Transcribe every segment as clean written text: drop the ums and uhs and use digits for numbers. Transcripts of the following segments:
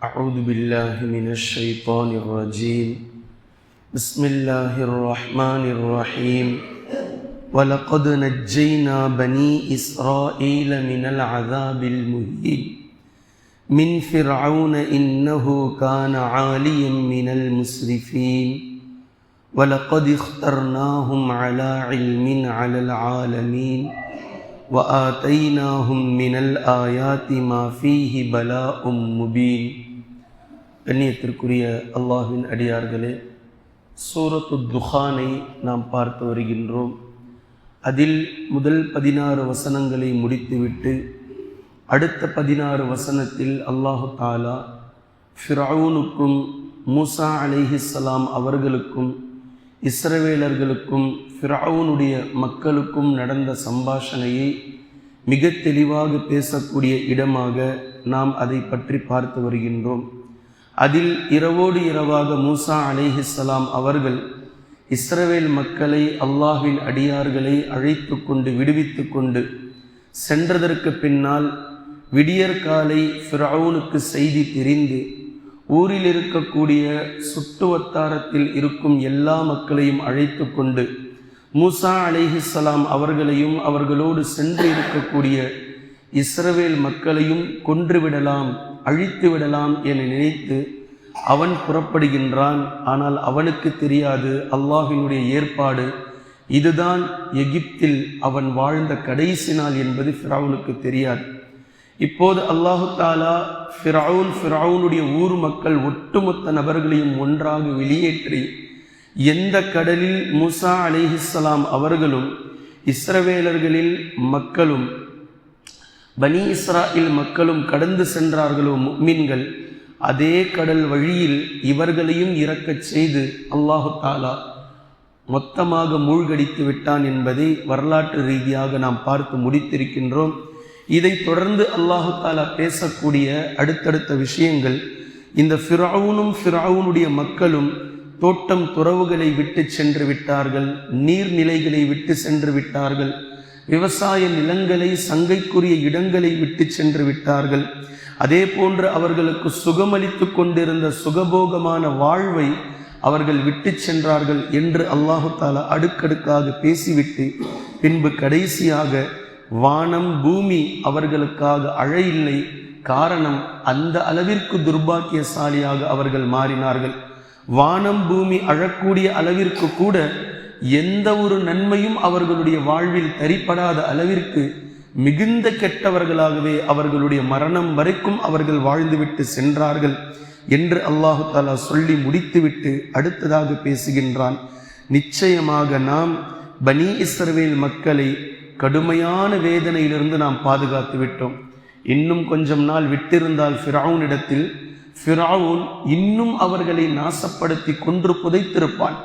أعوذ بالله من الشيطان الرجيم بسم الله الرحمن الرحيم ولقد نجينا بني إسرائيل من العذاب المهين من فرعون إنه كان عاليا من المسرفين ولقد اخترناهم على علم على العالمين وآتيناهم من الآيات ما فيه بلاء مبين. கண்ணியத்திற்குரிய அல்லாஹ்வின் அடியார்களே, சூரத்து துஹானை நாம் பார்த்து வருகின்றோம். அதில் முதல் 16 வசனங்களை முடித்துவிட்டு அடுத்த 16 வசனத்தில் அல்லாஹு தாலா ஃபிரௌனுக்கும் மூசா அலைஹிஸ்ஸலாம் அவர்களுக்கும் இஸ்ரவேலர்களுக்கும் ஃபிரௌனுடைய மக்களுக்கும் நடந்த சம்பாஷணையை மிக தெளிவாக பேசக்கூடிய இடமாக நாம் அதை பற்றி பார்த்து வருகின்றோம். அதில் இரவோடு இரவாக மூசா அலைஹிஸ்ஸலாம் அவர்கள் இஸ்ரவேல் மக்களை, அல்லாஹ்வின் அடியார்களை அழைத்து கொண்டு விடுவித்து கொண்டு சென்றதற்கு பின்னால் விடியற்காலை ஃபிரௌனுக்கு செய்தி தெரிந்து ஊரில் இருக்கக்கூடிய சுற்று வட்டாரத்தில் இருக்கும் எல்லா மக்களையும் அழைத்து கொண்டு மூசா அலைஹிஸ்ஸலாம் அவர்களையும் அவர்களோடு சென்று இருக்கக்கூடிய இஸ்ரவேல் மக்களையும் கொன்றுவிடலாம், அழித்து விடலாம் என நினைத்து அவன் புறப்படுகின்றான். ஆனால் அவனுக்கு தெரியாது அல்லாஹ்வினுடைய ஏற்பாடு இதுதான் எகிப்தில் அவன் வாழ்ந்த கடைசி நாள் என்பது ஃபிரௌனுக்கு தெரியாது. இப்போது அல்லாஹு தாலா ஃபிரௌனுடைய ஊர் மக்கள் ஒட்டுமொத்த நபர்களையும் ஒன்றாக வெளியேற்றி எந்த கடலில் மூசா அலைஹிஸ்ஸலாம் அவர்களும் இஸ்ரவேலர்களில் மக்களும் பனி இஸ்ராயில் மக்களும் கடந்து சென்றார்களோ முஃமின்கள், அதே கடல் வழியில் இவர்களையும் இறக்கச் செய்து அல்லாஹு தாலா மொத்தமாக மூழ்கடித்து விட்டான் என்பதை வரலாற்று ரீதியாக நாம் பார்த்து முடித்திருக்கின்றோம். இதை தொடர்ந்து அல்லாஹு தாலா பேசக்கூடிய அடுத்தடுத்த விஷயங்கள், இந்த ஃபிரௌனுடைய மக்களும் தோட்டம் துறவுகளை விட்டு சென்று விட்டார்கள், நீர்நிலைகளை விட்டு சென்று விட்டார்கள், விவசாய நிலங்களை, சங்கைக்குரிய இடங்களை விட்டு சென்று விட்டார்கள். அதே போன்று அவர்களுக்கு சுகமளித்து கொண்டிருந்த சுகபோகமான வாழ்வை அவர்கள் விட்டு சென்றார்கள் என்று அல்லாஹு தாலா அடுக்கடுக்காக பேசிவிட்டு பின்பு கடைசியாக வானம் பூமி அவர்களுக்காக அழையில்லை. காரணம், அந்த அளவிற்கு துர்பாக்கியசாலியாக அவர்கள் மாறினார்கள். வானம் பூமி அழக்கூடிய அளவிற்கு கூட எந்த ஒரு நன்மையும் அவர்களுடைய வாழ்வில் தரிப்படாத அளவிற்கு மிகுந்த கெட்டவர்களாகவே அவர்களுடைய மரணம் வரைக்கும் அவர்கள் வாழ்ந்துவிட்டு சென்றார்கள் என்று அல்லாஹு தாலா சொல்லி முடித்துவிட்டு அடுத்ததாக பேசுகின்றான். நிச்சயமாக நாம் பனி இஸ்ரவேல் மக்களை கடுமையான வேதனையிலிருந்து நாம் பாதுகாத்து விட்டோம். இன்னும் கொஞ்சம் நாள் விட்டிருந்தால் ஃபிரௌனிடத்தில் ஃபிரௌன் இன்னும் அவர்களை நாசப்படுத்தி கொன்று புதைத்திருப்பான்,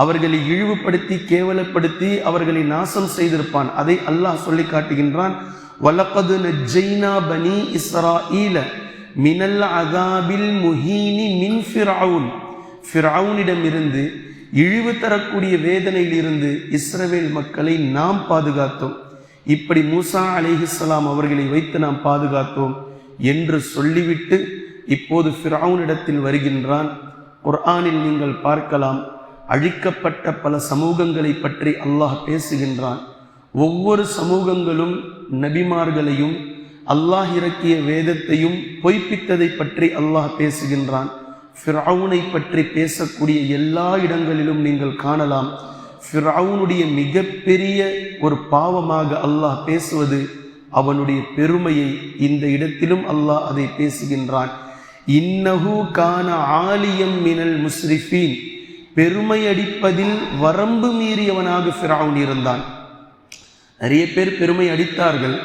அவர்களை இழிவுபடுத்தி கேவலப்படுத்தி அவர்களை நாசம் செய்திருப்பான். அதை அல்லாஹ் சொல்லி காட்டுகின்றான். வலகது நஜ்ஜைனா பனி இஸ்ராஈல மினல் அஸாபில் முஹீனி மின் ஃபிரௌன், ஃபிரௌனிடமிருந்து இழிவு தரக்கூடிய வேதனையில் இருந்து இஸ்ரவேல் மக்களை நாம் பாதுகாத்தோம். இப்படி மூசா அலைஹிஸ்ஸலாம் அவர்களை வைத்து நாம் பாதுகாத்தோம் என்று சொல்லிவிட்டு இப்போது ஃபிரௌனிடத்தில் வருகின்றான். குர்ஆனில் நீங்கள் பார்க்கலாம், அழிக்கப்பட்ட பல சமூகங்களை பற்றி அல்லாஹ் பேசுகின்றான். ஒவ்வொரு சமூகங்களும் நபிமார்களையும் அல்லாஹ் இறக்கிய வேதத்தையும் பொய்ப்பித்ததை பற்றி அல்லாஹ் பேசுகின்றான். ஃபிரௌனை பற்றி பேசக்கூடிய எல்லா இடங்களிலும் நீங்கள் காணலாம், ஃபிரௌனுடைய மிகப்பெரிய ஒரு பாவமாக அல்லாஹ் பேசுவது அவனுடைய பெருமையை. இந்த இடத்திலும் அல்லாஹ் அதை பேசுகின்றான். இன்னஹு கான ஆலியம் மினல் முஸ்ரிஃபீன், பெருமை அடிப்பதில் வரம்பு மீறியவனாக ஃபிரௌன் இருந்தான். நிறைய பேர் பெருமை அடித்தார்கள்,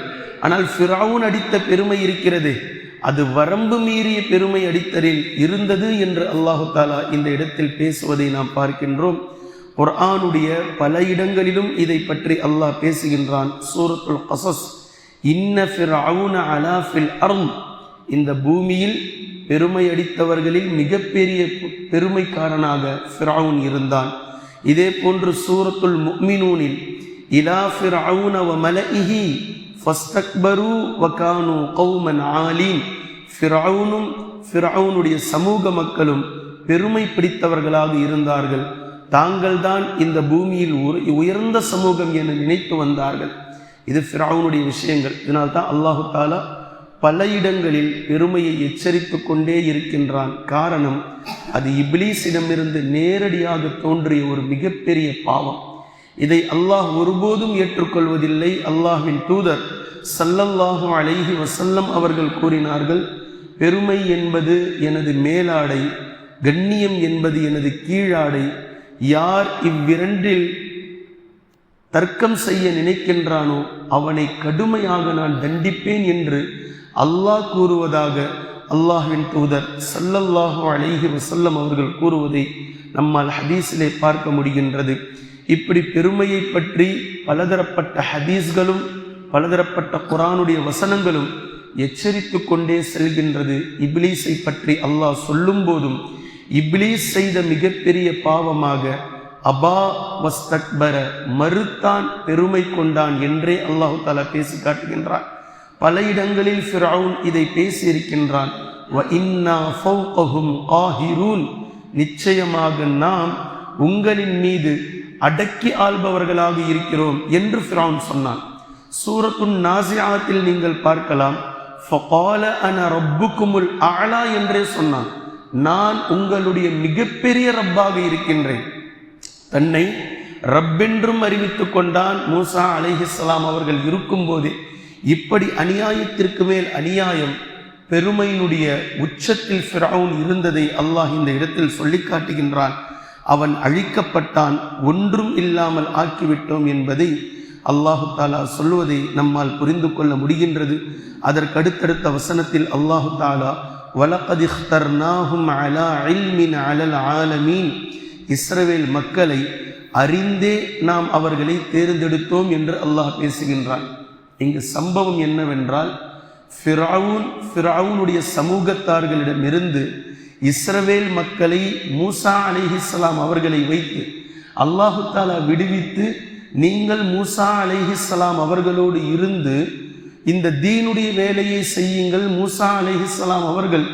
ஆனால் ஃபிரௌன் அடித்த பெருமை இருக்கிறது, அது வரம்பு மீறிய பெருமை அடித்தலில் இருந்தது என்று அல்லாஹு தாலா இந்த இடத்தில் பேசுவதை நாம் பார்க்கின்றோம். குர்ஆனுடைய பல இடங்களிலும் இதை பற்றி அல்லாஹ் பேசுகின்றான். சூரத்துல் கஸஸ், இன்ன ஃபிரௌன அலா ஃபில் அர்த், இந்த பூமியில் பெருமை அடித்தவர்களில் மிகப்பெரிய பெருமைக்காரனாக ஃபிரௌன் இருந்தான். இதே போன்று சூரத்துல் முஃமினூனில் இலா ஃபிரௌன வ மலஇஹி ஃபஸ்தக்பரு வ கானூ கௌமன் ஆலீன், ஃபிரௌனும் ஃபிரௌனுடைய சமூக மக்களும் பெருமை பிடித்தவர்களாக இருந்தார்கள். தாங்கள்தான் இந்த பூமியில் உயர்ந்த சமூகம் என நினைத்து வந்தார்கள். இது ஃபிரௌனுடைய விஷயங்கள். இதனால்தான் அல்லாஹு தாலா பல இடங்களில் பெருமையை எச்சரித்து கொண்டே இருக்கின்றான். காரணம், அது இப்லீஸிடமிருந்து நேரடியாக தோன்றிய ஒரு மிகப்பெரிய பாவம். இதை அல்லாஹ் ஒருபோதும் ஏற்றுக்கொள்வதில்லை. அல்லாஹ்வின் தூதர் ஸல்லல்லாஹு அலைஹி வஸல்லம் அவர்கள் கூறினார்கள், பெருமை என்பது எனது மேலாடை, கண்ணியம் என்பது எனது கீழாடை. யார் இவ்விரண்டில் தர்க்கம் செய்ய நினைக்கின்றானோ அவனை கடுமையாக நான் தண்டிப்பேன் என்று அல்லாஹ் கூறுவதாக அல்லாஹ்வின் தூதர் ஸல்லல்லாஹு அலைஹி வஸல்லம் அவர்கள் கூறுவதை நம்மால் ஹதீஸிலே பார்க்க முடிகின்றது. இப்படி பெருமையை பற்றி பலதரப்பட்ட ஹதீஸ்களும் பலதரப்பட்ட குர்ஆனுடைய வசனங்களும் எச்சரித்து கொண்டே செல்கின்றது. இப்லீஸை பற்றி அல்லாஹ் சொல்லும் போதும் இப்லீஸ் செய்த மிகப்பெரிய பாவமாக அபா வஸ்தக்பர, மறுத்தான், பெருமை கொண்டான் என்றே அல்லாஹு தஆலா பேசி காட்டுகின்றான். பல இடங்களில் ஃபிரௌன் இதை பேசியிருக்கின்றான். வ இன்னா ஃபௌகஹும் காஹிரூன், நிச்சயமாக நாம் உங்களின் மீது அடக்கி ஆள்பவர்களாக இருக்கிறோம் என்று ஃபிரௌன் சொன்னான். சூரத்துன் நாஸிஆத்தில் நீங்கள் பார்க்கலாம், ஃபகால அன ரப்புக்குமுல் அஅலா என்றே சொன்னான். நான் உங்களுடைய மிகப்பெரிய ரப்பாக இருக்கின்றேன். தன்னை ரப்பென்றும் அறிவித்துக் கொண்டான். மூசா அலைஹிஸ்ஸலாம் அவர்கள் இருக்கும்போதே இப்படி அநியாயத்திற்கு மேல் அநியாயம், பெருமையினுடைய உச்சத்தில் ஃபிரௌன் இருந்ததை அல்லாஹ் இந்த இடத்தில் சொல்லி காட்டுகின்றான். அவன் அழிக்கப்பட்டான், ஒன்றும் இல்லாமல் ஆக்கிவிட்டோம் என்பதை அல்லாஹு தாலா சொல்லுவதை நம்மால் புரிந்து கொள்ள முடிகின்றது. அதற்கடுத்தடுத்த வசனத்தில் அல்லாஹு தாலா வலகத் இக்தர்நாஹும் அலா இல்மின் அலல் ஆலமீன், இஸ்ரவேல் மக்களை அறிந்தே நாம் அவர்களை தேர்ந்தெடுத்தோம் என்று அல்லாஹ் பேசுகின்றான். இங்கு சம்பவம் என்னவென்றால், ஃபிரௌனுடைய சமூகத்தார்களிடமிருந்து இஸ்ரவேல் மக்களை மூசா அலைஹிஸ்ஸலாம் அவர்களை வைத்து அல்லாஹு தாலா விடுவித்து, நீங்கள் மூசா அலைஹிஸ்ஸலாம் அவர்களோடு இருந்து இந்த தீனுடைய வேலையை செய்யுங்கள், மூசா அலைஹிஸ்ஸலாம் அவர்கள்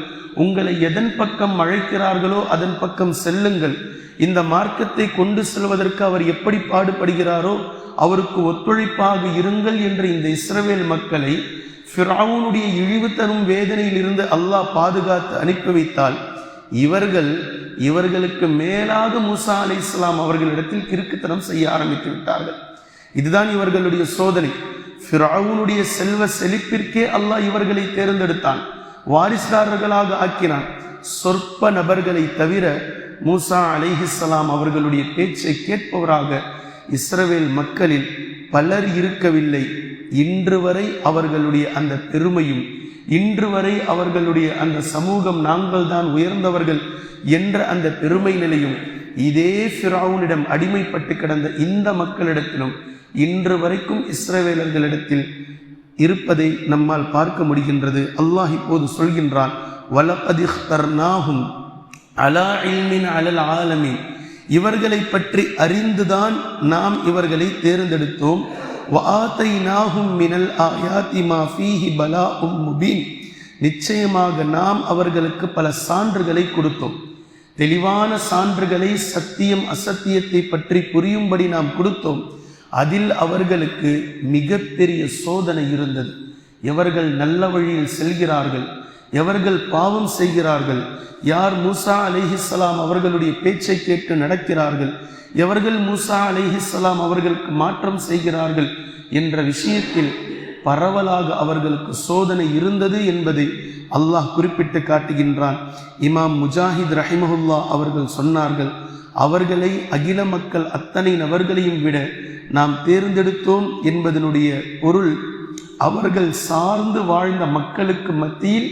உங்களை எதன் பக்கம் அழைக்கிறார்களோ அதன் பக்கம் செல்லுங்கள், இந்த மார்க்கத்தை கொண்டு செல்வதற்கு அவர் எப்படி பாடுபடுகிறாரோ அவருக்கு ஒத்துழைப்பாக இருங்கள் என்று இந்த இஸ்ரவேல் மக்களை ஃபிரௌனுடைய இழிவு தரும் வேதனையில் இருந்து அல்லாஹ் பாதுகாத்து அனுப்பி வைத்தால், இவர்களுக்கு மேலாக மூசா அலைஹிஸ்ஸலாம் அவர்களிடத்தில் கிறுக்குத்தனம் செய்ய ஆரம்பித்து விட்டார்கள். இதுதான் இவர்களுடைய சோதனை. ஃபிரௌனுடைய செல்வ செழிப்பிற்கே அல்லாஹ் இவர்களை தேர்ந்தெடுத்தான், வாரிசுதாரர்களாக ஆக்கினான். சொற்ப நபர்களை தவிர மூசா அலைஹிஸ்ஸலாம் அவர்களுடைய பேச்சை கேட்பவராக இஸ்ரவேல் மக்களில் பலர் இருக்கவில்லை. இன்று வரை அவர்களுடைய அந்த பெருமையும், இன்று வரை அவர்களுடைய அந்த சமூகம் நாங்கள் தான் உயர்ந்தவர்கள் என்ற அந்த பெருமை நிலையும் இதே ஃபிரௌனிடம் அடிமைப்பட்டு கிடந்த இந்த மக்களிடத்திலும் இன்று வரைக்கும் இஸ்ரவேலர்களிடத்தில் இருப்பதை நம்மால் பார்க்க முடிகின்றது. அல்லாஹ் இப்போது சொல்கின்றான், வலகத் இக்தர்நாஹும் அலா இல்மின் அலல் ஆலமீன், இவர்களை பற்றி அறிந்துதான் நாம் இவர்களை தேர்ந்தெடுத்தோம். வஆதைனாஹும் மினல் ஆயாத்தி மா ஃபீஹி பலாஉம் முபீன், நிச்சயமாக நாம் அவர்களுக்கு பல சான்றுகளை கொடுத்தோம். தெளிவான சான்றுகளை, சத்தியம் அசத்தியத்தை பற்றி புரியும்படி நாம் கொடுத்தோம். அதில் அவர்களுக்கு மிகப்பெரிய சோதனை இருந்தது. எவர்கள் நல்ல வழியில் செல்கிறார்கள், எவர்கள் பாவம் செய்கிறார்கள், யார் மூசா அலைஹிஸ்ஸலாம் அவர்களுடைய பேச்சை கேட்டு நடக்கிறார்கள், எவர்கள் மூசா அலைஹிஸ்ஸலாம் அவர்களுக்கு மாற்றம் செய்கிறார்கள் என்ற விஷயத்தில் பரவலாக அவர்களுக்கு சோதனை இருந்தது என்பதை அல்லாஹ் குறிப்பிட்டு காட்டுகின்றான். இமாம் முஜாஹித் ரஹிமஹுல்லா அவர்கள் சொன்னார்கள், அவர்களை அகில மக்கள் அத்தனை நபர்களையும் விட நாம் தேர்ந்தெடுத்தோம் என்பதனுடைய பொருள், அவர்கள் சார்ந்து வாழ்ந்த மக்களுக்கு மத்தியில்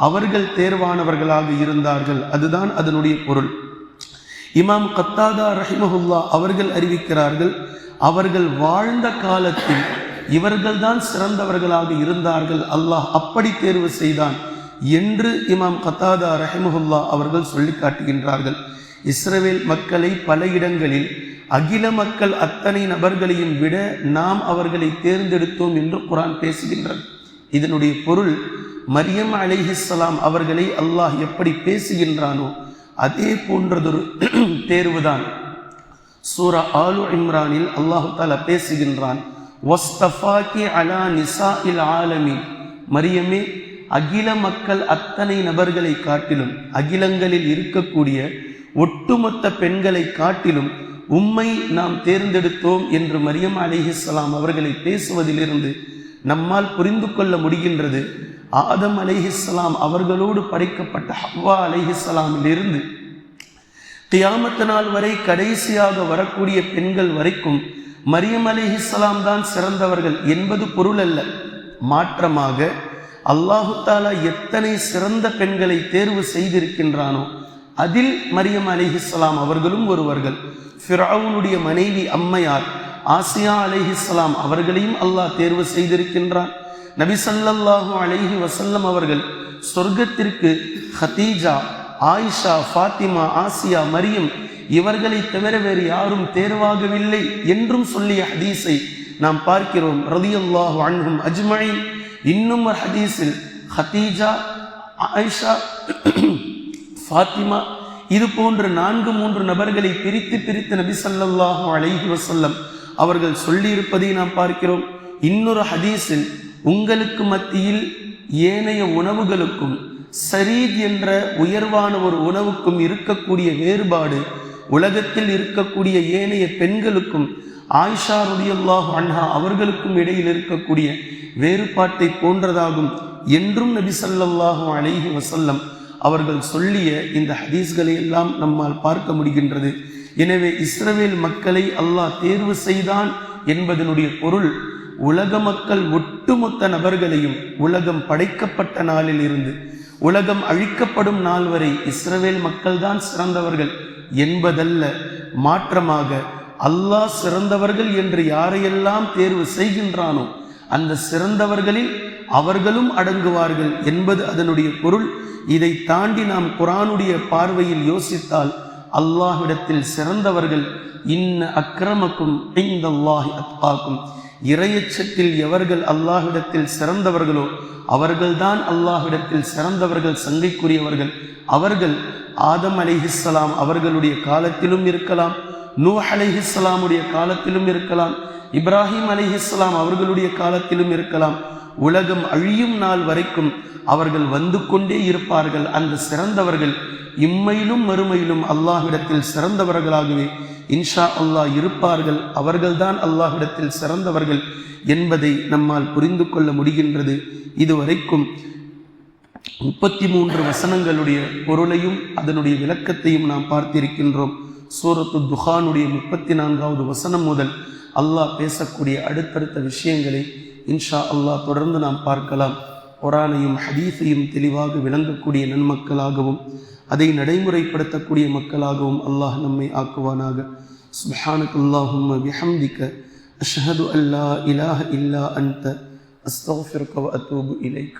அவர்கள் தேர்வானவர்களாக இருந்தார்கள். அதுதான் அதனுடைய பொருள். இமாம் கத்தாதா ரஹிமஹுல்லா அவர்கள் அறிவிக்கிறார்கள், அவர்கள் வாழ்ந்த காலத்தில் இவர்கள்தான் சிறந்தவர்களாக இருந்தார்கள், அல்லாஹ் அப்படி தேர்வு செய்தான் என்று இமாம் கத்தாதா ரஹிமஹுல்லா அவர்கள் சொல்லி காட்டுகின்றார்கள். இஸ்ரவேல் மக்களை பல இடங்களில் அகில மக்கள் அத்தனை நபர்களையும் விட நாம் அவர்களை தேர்ந்தெடுத்தோம் என்று குர்ஆன் பேசுகின்றது. இதனுடைய பொருள், மரியம் அலைஹிஸ்ஸலாம் அவர்களை அல்லாஹ் எப்படி பேசுகின்றானோ அதே போன்றதொரு தேர்வுதான் சூரா ஆலு இம்ரானில் அல்லாஹு தஆலா பேசுகின்றான். வஸ்தஃபாகி அலா நிசாஇல் ஆலமீன், மரியமே அகில மக்கள் அத்தனை நபர்களை காட்டிலும், அகிலங்களில் இருக்கக்கூடிய ஒட்டுமொத்த பெண்களை காட்டிலும் உம்மை நாம் தேர்ந்தெடுத்தோம் என்று மரியம் அலைஹிஸ்ஸலாம் அவர்களை பேசுவதிலிருந்து நம்மால் புரிந்து கொள்ள முடிகின்றது. ஆதம் அலைஹிஸ்ஸலாம் அவர்களோடு படைக்கப்பட்ட ஹவ்வா அலைஹிஸ்ஸலாமிலிருந்து கியாமத் நாள் வரை கடைசியாக வரக்கூடிய பெண்கள் வரைக்கும் மரியம் அலைஹிஸ்ஸலாம் தான் சிறந்தவர்கள் என்பது பொருள் அல்ல. மாற்றமாக அல்லாஹு தஆலா எத்தனை சிறந்த பெண்களை தேர்வு செய்திருக்கின்றானோ அதில் மரியம் அலைஹிஸ்ஸலாம் அவர்களும் ஒருவர்கள். ஃபிரௌனுடைய மனைவி அம்மையார் ஆசியா அலைஹிஸ்ஸலாம் அவர்களையும் அல்லாஹ் தேர்வு செய்திருக்கின்றான். நபி ஸல்லல்லாஹு அலைஹி வஸல்லம் அவர்கள் சொர்க்கத்திற்கு ஹதீஜா, ஆயிஷா, ஃபாத்திமா, ஆசியா, மரியம் இவர்களை தவிர வேறு யாரும் தேர்வாகவில்லை என்றும் சொல்லிய ஹதீஸை நாம் பார்க்கிறோம். ரலியல்லாஹு அன்ஹும் அஜ்மஈன். இன்னும் ஒரு ஹதீஸில் ஹதீஜா, ஆயிஷா, ஃபாத்திமா இது போன்ற 4 நபர்களை பிரித்து நபி ஸல்லல்லாஹு அலைஹி வஸல்லம் அவர்கள் சொல்லியிருப்பதை நாம் பார்க்கிறோம். இன்னொரு ஹதீஸில் உங்களுக்கு மத்தியில் ஏனைய உணவுகளுக்கும் சரீத் என்ற உயர்வான ஒரு உணவுக்கும் இருக்கக்கூடிய வேறுபாடு உலகத்தில் இருக்கக்கூடிய ஏனைய பெண்களுக்கும் ஆயிஷா ரலியல்லாஹு அன்ஹா அவர்களுக்கும் இடையில் இருக்கக்கூடிய வேறுபாட்டை போன்றதாகும் என்றும் நபி ஸல்லல்லாஹு அலைஹி வஸல்லம் அவர்கள் சொல்லிய இந்த ஹதீஸ்களை எல்லாம் நம்மால் பார்க்க முடிகின்றது. எனவே இஸ்ரவேல் மக்களை அல்லாஹ் தேர்வு செய்தான் என்பதனுடைய பொருள் உலக மக்கள் ஒட்டுமொத்த நபர்களையும் உலகம் படைக்கப்பட்ட நாளில் இருந்து உலகம் அழிக்கப்படும் நாள் வரை இஸ்ரவேல் மக்கள் தான் சிறந்தவர்கள் என்பதல்ல. மாற்றமாக அல்லாஹ் சிறந்தவர்கள் என்று யாரையெல்லாம் தேர்வு செய்கின்றானோ அந்த சிறந்தவர்களில் அவர்களும் அடங்குவார்கள் என்பது அதனுடைய பொருள். இதை தாண்டி நாம் குர்ஆனுடைய பார்வையில் யோசித்தால் அல்லாஹ்விடத்தில் சிறந்தவர்கள் இன்ன அக்ரமக்கும் இன்தல்லாஹி அத்காக்கும், இறையச்சத்தில் எவர்கள் அல்லாஹ்விடத்தில் சிறந்தவர்களோ அவர்கள்தான் அல்லாஹ்விடத்தில் சிறந்தவர்கள், சங்கைக்குரியவர்கள். அவர்கள் ஆதம் அலைஹிஸ்ஸலாம் அவர்களுடைய காலத்திலும் இருக்கலாம், நூஹ் அலைஹிஸ்ஸலாமுடைய காலத்திலும் இருக்கலாம், இப்ராஹிம் அலைஹிஸ்ஸலாம் அவர்களுடைய காலத்திலும் இருக்கலாம். உலகம் அழியும் நாள் வரைக்கும் அவர்கள் வந்து கொண்டே இருப்பார்கள். அந்த சிறந்தவர்கள் இம்மையிலும் மறுமையிலும் அல்லாஹ்விடத்தில் சிறந்தவர்களாகவே இன்ஷா அல்லாஹ் இருப்பார்கள். அவர்கள்தான் அல்லாஹ்விடத்தில் சிறந்தவர்கள் என்பதை நம்மால் புரிந்து கொள்ள முடிகின்றது. இதுவரைக்கும் 33 வசனங்களுடைய பொருளையும் அதனுடைய விளக்கத்தையும் நாம் பார்த்திருக்கின்றோம். சூரத்து துஹானுடைய 34வது வசனம் முதல் அல்லாஹ் பேசக்கூடிய அடுத்தடுத்த விஷயங்களை இன்ஷா அல்லாஹ் தொடர்ந்து நாம் பார்க்கலாம். குர்ஆனையும் ஹதீஸையும் தெளிவாக விளங்கக்கூடிய நன்மக்களாகவும் அதை நடைமுறைப்படுத்தக்கூடிய மக்களாகவும் அல்லாஹ் நம்மை ஆக்குவானாக. சுப்ஹானக்கல்லாஹும்ம பிஹம்திக அஷ்ஹது அல்லா இலாஹ இல்லா அன்த அஸ்தக்ஃபிருக வ அத்தூபு இலைக்.